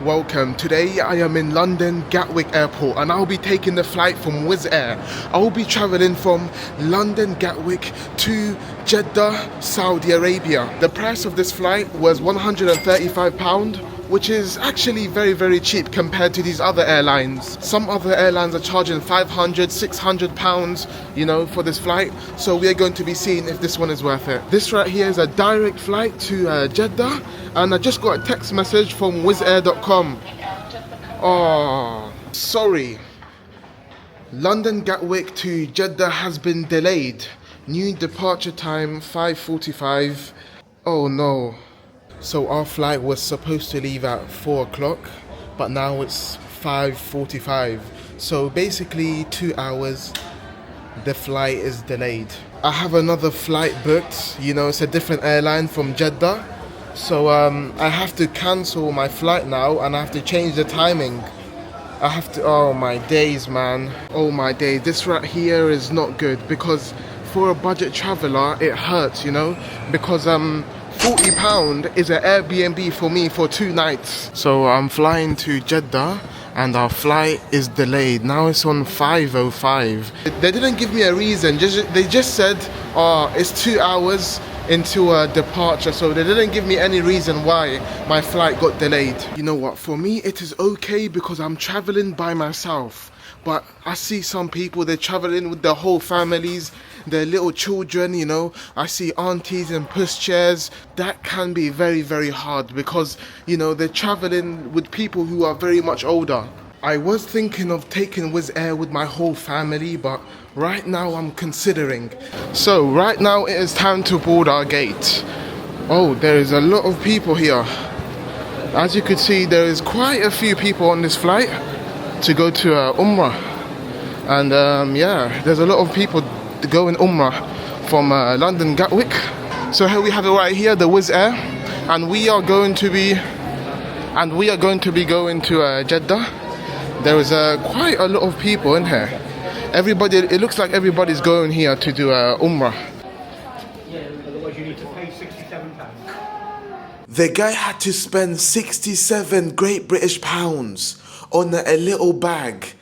Welcome. Today I am in London Gatwick Airport and I'll be taking the flight from Wizz Air. I will be travelling from London Gatwick to Jeddah, Saudi Arabia. The price of this flight was £135, which is actually very cheap compared to these other airlines. Some other airlines are charging £500, £600, for this flight. So we are going to be seeing if this one is worth it. This right here is a direct flight to Jeddah, and I just got a text message from wizzair.com. Oh, sorry. London Gatwick to Jeddah has been delayed. New departure time 5:45. Oh no. So our flight was supposed to leave at 4 o'clock, but now it's 5:45. So basically 2 hours, the flight is delayed. I have another flight booked, it's a different airline from Jeddah. So I have to cancel my flight now and I have to change the timing. Oh my days, man. Oh my days. This right here is not good because for a budget traveler, it hurts, because £40 is an Airbnb for me for 2 nights. So I'm flying to Jeddah and our flight is delayed. Now it's on 5:05. They didn't give me a reason. They just said, it's 2 hours into a departure. So they didn't give me any reason why my flight got delayed. You know what? For me, it is okay because I'm traveling by myself. But I see some people, they're traveling with their whole families, their little children, I see aunties and pushchairs. That can be very hard because, they're traveling with people who are very much older. I was thinking of taking Wizz Air with my whole family, but right now I'm considering. So right now it is time to board our gate. Oh, there is a lot of people here. As you could see, there is quite a few people on this flight to go to Umrah, and there's a lot of people going Umrah from London Gatwick. So here we have it right here, the Wizz Air, and we are going to be going to Jeddah. There is quite a lot of people in here. It looks like everybody's going here to do Umrah. Otherwise you need to pay £67. The guy had to spend 67 Great British pounds on a little bag.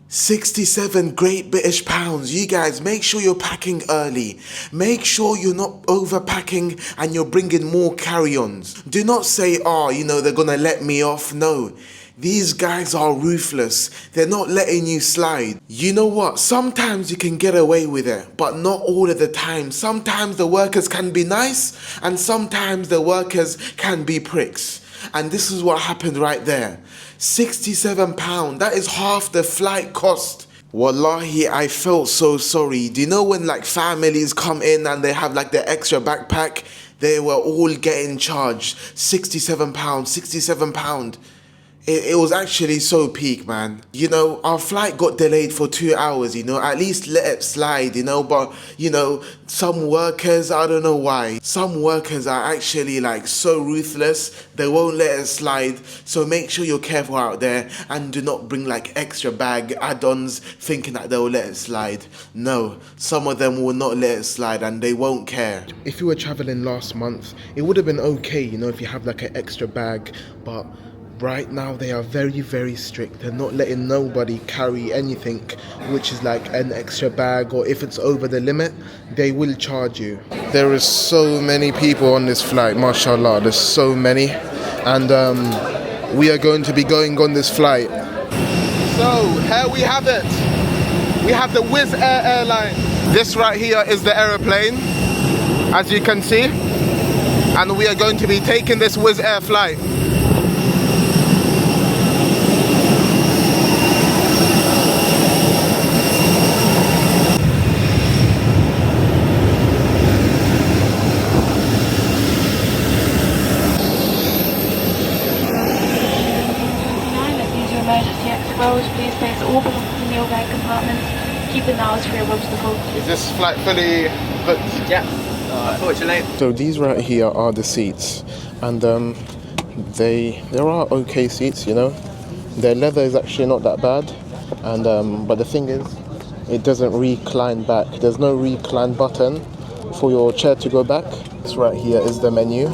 67 Great British pounds. You guys, make sure you're packing early. Make sure you're not overpacking and you're bringing more carry-ons. Do not say, they're gonna let me off. No. These guys are ruthless. They're not letting you slide. You know what? Sometimes you can get away with it, but not all of the time. Sometimes the workers can be nice, and sometimes the workers can be pricks. And this is what happened right there. £67, that is half the flight cost. Wallahi, I felt so sorry. Do you know when families come in and they have the extra backpack? They were all getting charged £67, £67. It was actually so peak, man. Our flight got delayed for 2 hours, at least let it slide, but, some workers, I don't know why. Some workers are actually so ruthless, they won't let it slide. So make sure you're careful out there and do not bring extra bag add-ons thinking that they'll let it slide. No, some of them will not let it slide and they won't care. If you were traveling last month, it would have been okay, if you have an extra bag, but right now they are very strict. They're not letting nobody carry anything which is an extra bag, or if it's over the limit, they will charge you. There is so many people on this flight, mashallah, there's so many, and we are going to be going on this flight. So here we have it. We have the Wizz Air airline. This right here is the aeroplane, as you can see, and we are going to be taking this Wizz Air flight. Please place all belongings in the overhead compartments. Keep the nose for your obstacle. Is this flight fully booked? Yeah, unfortunately. So these right here are the seats, and there are okay seats, Their leather is actually not that bad, and but the thing is, it doesn't recline back. There's no recline button for your chair to go back. This right here is the menu.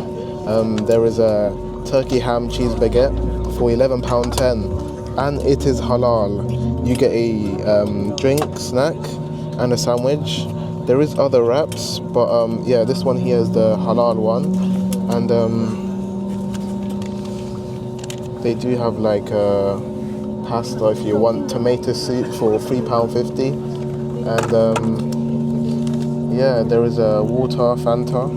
There is a turkey ham cheese baguette for £11.10, and it is halal. You get a drink, snack, and a sandwich. There is other wraps, but yeah, this one here is the halal one, and they do have like pasta if you want, tomato soup for £3.50, and yeah, there is a water, Fanta.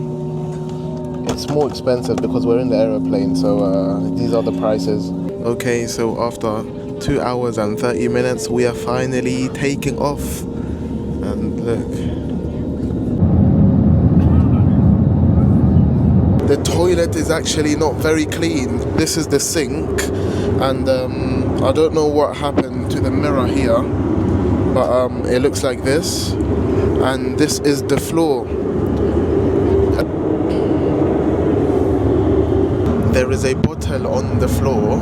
It's more expensive because we're in the aeroplane, so these are the prices. Okay, so after 2 hours and 30 minutes, we are finally taking off. And look. The toilet is actually not very clean. This is the sink, and I don't know what happened to the mirror here, but it looks like this, and this is the floor. There is a bottle on the floor,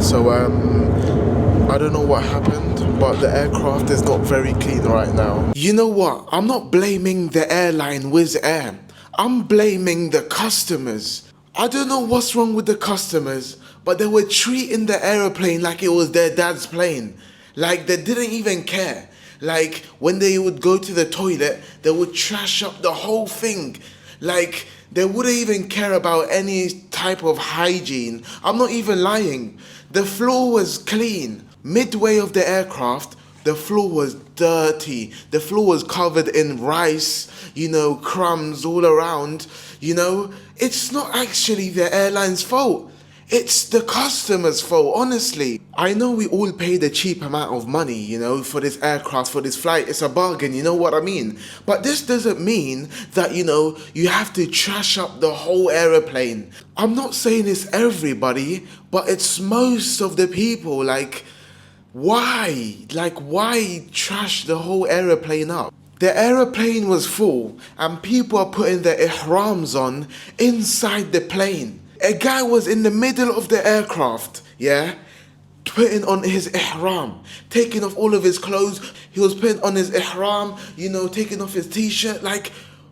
so I don't know what happened, but the aircraft is not very clean right now. You know what? I'm not blaming the airline Wizz Air. I'm blaming the customers. I don't know what's wrong with the customers, but they were treating the aeroplane like it was their dad's plane. Like they didn't even care. Like when they would go to the toilet, they would trash up the whole thing. Like they wouldn't even care about any type of hygiene. I'm not even lying. The floor was clean. Midway of the aircraft, the floor was dirty. The floor was covered in rice, you know, crumbs all around. You know, it's not actually the airline's fault. It's the customer's fault, honestly. I know we all paid a cheap amount of money, you know, for this aircraft, for this flight. It's a bargain, you know what I mean? But this doesn't mean that, you know, you have to trash up the whole aeroplane. I'm not saying it's everybody, but it's most of the people. Like, why? Like, why trash the whole aeroplane up? The aeroplane was full, and people are putting their ihrams on inside the plane. A guy was in the middle of the aircraft, yeah, putting on his ihram, taking off all of his clothes. He was putting on his ihram, you know, taking off his t-shirt. Like,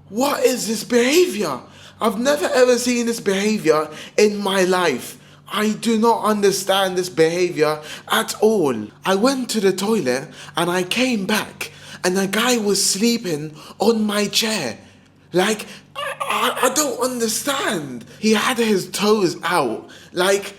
what is this behavior? I've never ever seen this behavior in my life. I do not understand this behavior at all. I went to the toilet and I came back and a guy was sleeping on my chair. Like, I don't understand. He had his toes out. Like,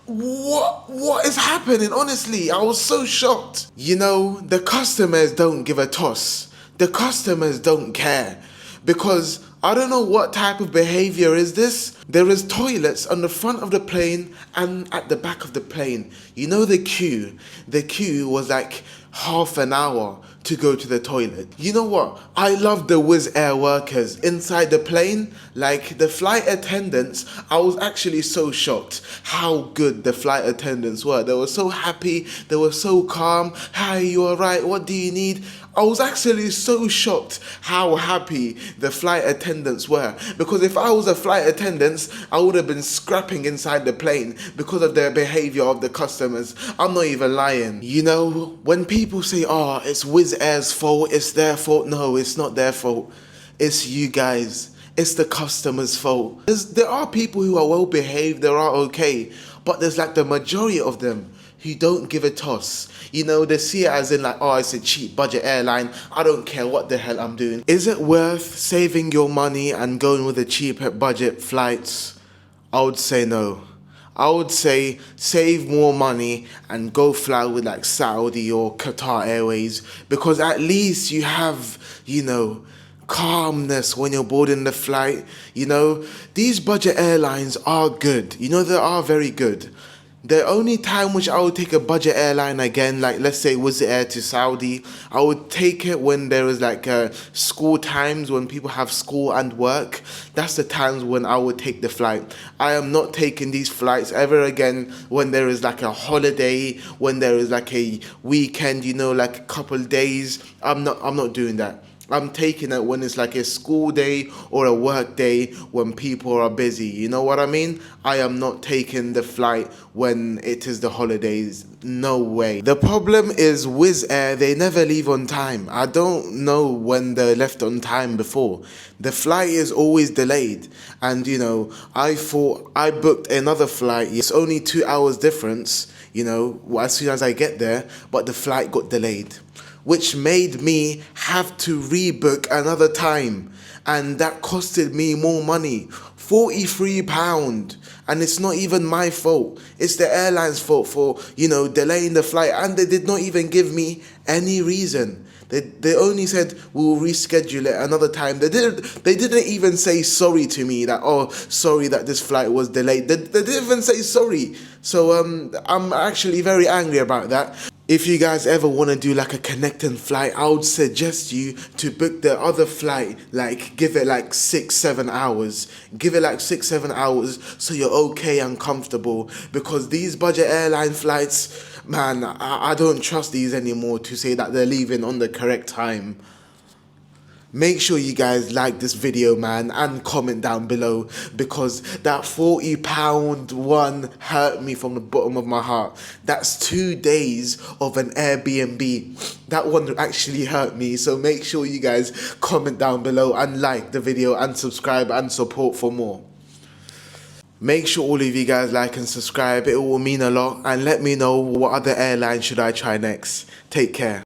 what is happening? Honestly, I was so shocked. You know, the customers don't give a toss. The customers don't care. Because I don't know what type of behavior is this. There is toilets on the front of the plane and at the back of the plane. You know the queue? The queue was like half an hour to go to the toilet. You know what? I love the Wizz Air workers inside the plane. Like the flight attendants, I was actually so shocked how good the flight attendants were. They were so happy. They were so calm. Hi, you alright? What do you need? I was actually so shocked how happy the flight attendants were. Because if I was a flight attendant, I would have been scrapping inside the plane because of their behavior of the customers. I'm not even lying. You know, when people say, oh, it's Wizz Air's fault, it's their fault. No, it's not their fault. It's you guys. It's the customer's fault. There are people who are well behaved, they are okay. But there's like the majority of them who don't give a toss. You know, they see it as in like, oh, it's a cheap budget airline. I don't care what the hell I'm doing. Is it worth saving your money and going with the cheaper budget flights? I would say no. I would say save more money and go fly with like Saudi or Qatar Airways, because at least you have, you know, calmness when you're boarding the flight. You know, these budget airlines are good. You know, they are very good. The only time which I would take a budget airline again, like let's say Wizz Air to Saudi, I would take it when there is like school times, when people have school and work. That's the times when I would take the flight. I am not taking these flights ever again when there is like a holiday, when there is like a weekend, you know, like a couple of days. I'm not doing that. I'm taking it when it's like a school day or a work day when people are busy. You know what I mean? I am not taking the flight when it is the holidays. No way. The problem is Wizz Air, they never leave on time. I don't know when they left on time before. The flight is always delayed. And you know, I thought I booked another flight. It's only 2 hours difference, you know, as soon as I get there, but the flight got delayed, which made me have to rebook another time, and that costed me more money, £43, and it's not even my fault. It's the airline's fault for, you know, delaying the flight, and they did not even give me any reason. They only said we'll reschedule it another time. They didn't even say sorry to me that, oh, sorry that this flight was delayed. They didn't even say sorry. So I'm actually very angry about that. If you guys ever want to do like a connecting flight, I would suggest you to book the other flight, like give it like 6-7 hours. Give it like 6-7 hours so you're okay and comfortable, because these budget airline flights, man, I don't trust these anymore to say that they're leaving on the correct time. Make sure you guys like this video, man, and comment down below, because that £40 one hurt me from the bottom of my heart. That's 2 days of an Airbnb. That one actually hurt me. So make sure you guys comment down below and like the video and subscribe and support for more. Make sure all of you guys like and subscribe. It will mean a lot, and let me know what other airline should I try next. Take care.